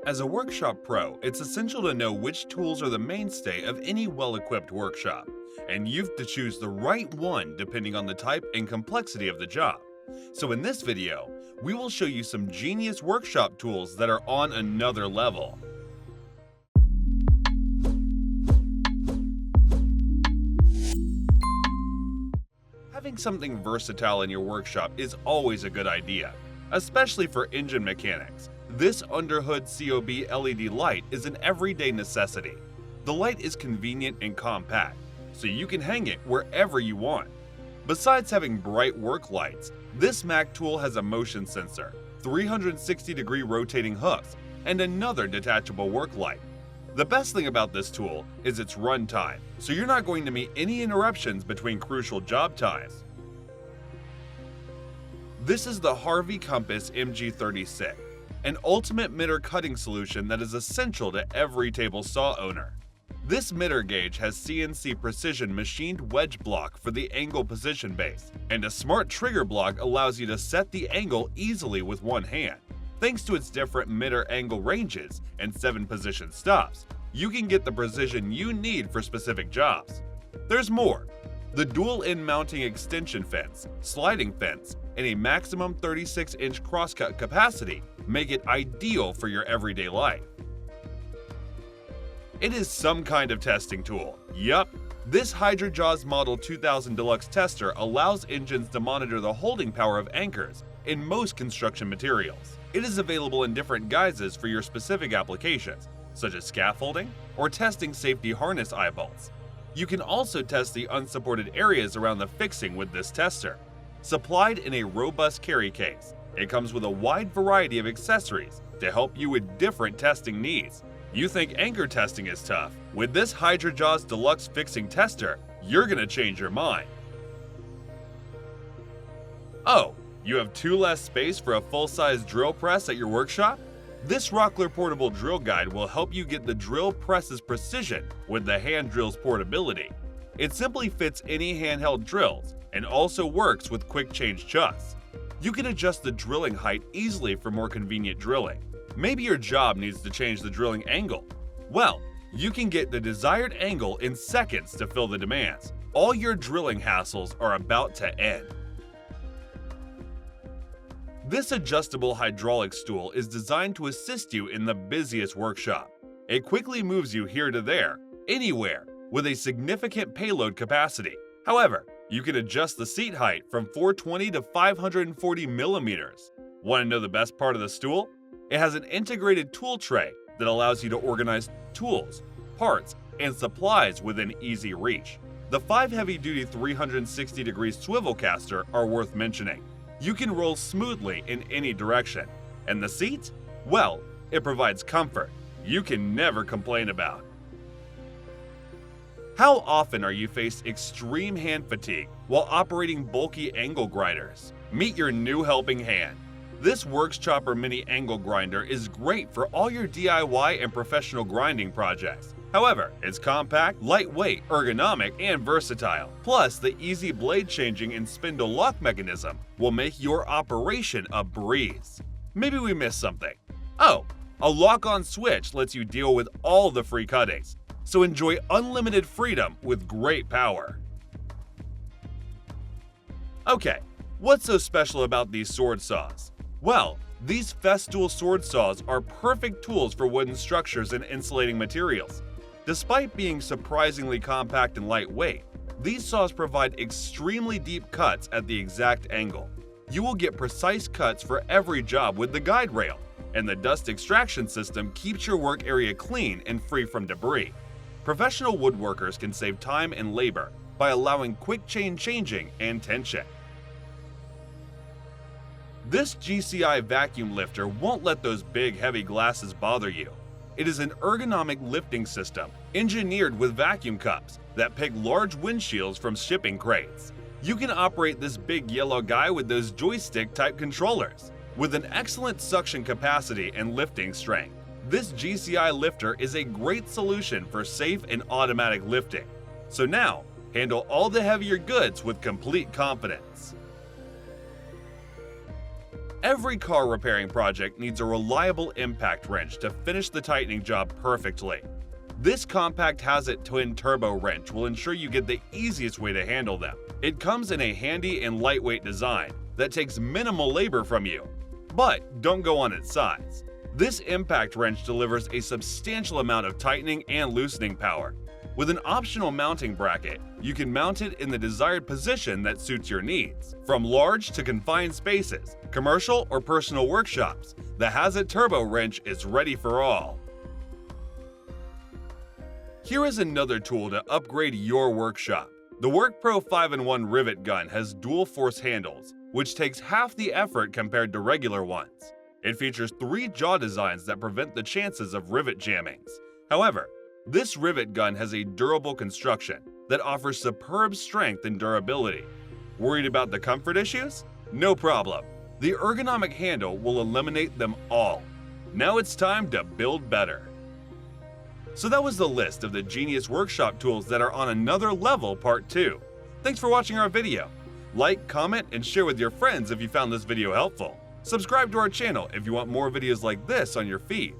As a workshop pro, it's essential to know which tools are the mainstay of any well-equipped workshop, and you've to choose the right one depending on the type and complexity of the job. So in this video, we will show you some genius workshop tools that are on another level. Having something versatile in your workshop is always a good idea, especially for engine mechanics. This Underhood Cob LED light is an everyday necessity. The light is convenient and compact, so you can hang it wherever you want. Besides having bright work lights, this Mac tool has a motion sensor, 360-degree rotating hooks, and another detachable work light. The best thing about this tool is its runtime, so you're not going to meet any interruptions between crucial job times. This is the Harvey Compass MG36, an ultimate miter cutting solution that is essential to every table saw owner. This miter gauge has CNC precision machined wedge block for the angle position base, and a smart trigger block allows you to set the angle easily with one hand. Thanks to its different miter angle ranges and 7 position stops, you can get the precision you need for specific jobs. There's more. The dual end mounting extension fence, sliding fence, and a maximum 36-inch crosscut capacity make it ideal for your everyday life. It is some kind of testing tool. Yup, this HydraJaws Model 2000 Deluxe tester allows engines to monitor the holding power of anchors in most construction materials. It is available in different guises for your specific applications, such as scaffolding or testing safety harness eyebolts. You can also test the unsupported areas around the fixing with this tester. Supplied in a robust carry case, it comes with a wide variety of accessories to help you with different testing needs. You think anchor testing is tough? With this HydraJaws Deluxe Fixing Tester, you're gonna change your mind. Oh, you have 2 less space for a full-size drill press at your workshop? This Rockler portable drill guide will help you get the drill press's precision with the hand drill's portability. It simply fits any handheld drills and also works with quick change chucks. You can adjust the drilling height easily for more convenient drilling. Maybe your job needs to change the drilling angle. Well, you can get the desired angle in seconds to fill the demands. All your drilling hassles are about to end. This adjustable hydraulic stool is designed to assist you in the busiest workshop. It quickly moves you here to there, anywhere, with a significant payload capacity. However, you can adjust the seat height from 420 to 540 millimeters. Want to know the best part of the stool? It has an integrated tool tray that allows you to organize tools, parts, and supplies within easy reach. The 5 heavy-duty 360-degree swivel caster are worth mentioning. You can roll smoothly in any direction. And the seat? Well, it provides comfort you can never complain about. How often are you faced extreme hand fatigue while operating bulky angle grinders? Meet your new helping hand. This Worx Chopper Mini Angle Grinder is great for all your DIY and professional grinding projects. However, it's compact, lightweight, ergonomic, and versatile. Plus, the easy blade changing and spindle lock mechanism will make your operation a breeze. Maybe we missed something. Oh, a lock-on switch lets you deal with all the free cuttings, so enjoy unlimited freedom with great power. Okay, what's so special about these sword saws? Well, these Festool sword saws are perfect tools for wooden structures and insulating materials. Despite being surprisingly compact and lightweight, these saws provide extremely deep cuts at the exact angle. You will get precise cuts for every job with the guide rail, and the dust extraction system keeps your work area clean and free from debris. Professional woodworkers can save time and labor by allowing quick chain changing and tension. This GCI vacuum lifter won't let those big heavy glasses bother you. It is an ergonomic lifting system engineered with vacuum cups that pick large windshields from shipping crates. You can operate this big yellow guy with those joystick-type controllers. With an excellent suction capacity and lifting strength, this GCI lifter is a great solution for safe and automatic lifting. So now, handle all the heavier goods with complete confidence. Every car repairing project needs a reliable impact wrench to finish the tightening job perfectly. This compact HAZET twin turbo wrench will ensure you get the easiest way to handle them. It comes in a handy and lightweight design that takes minimal labor from you. But don't go on its size. This impact wrench delivers a substantial amount of tightening and loosening power. With an optional mounting bracket, you can mount it in the desired position that suits your needs. From large to confined spaces, commercial or personal workshops, the HAZET Turbo Wrench is ready for all. Here is another tool to upgrade your workshop. The Workpro 5-in-1 Rivet Gun has dual force handles, which takes half the effort compared to regular ones. It features 3 jaw designs that prevent the chances of rivet jammings. However, this rivet gun has a durable construction that offers superb strength and durability. Worried about the comfort issues? No problem. The ergonomic handle will eliminate them all. Now it's time to build better. So that was the list of the Genius Workshop tools that are on another level part 2. Thanks for watching our video. Like, comment, and share with your friends if you found this video helpful. Subscribe to our channel if you want more videos like this on your feed.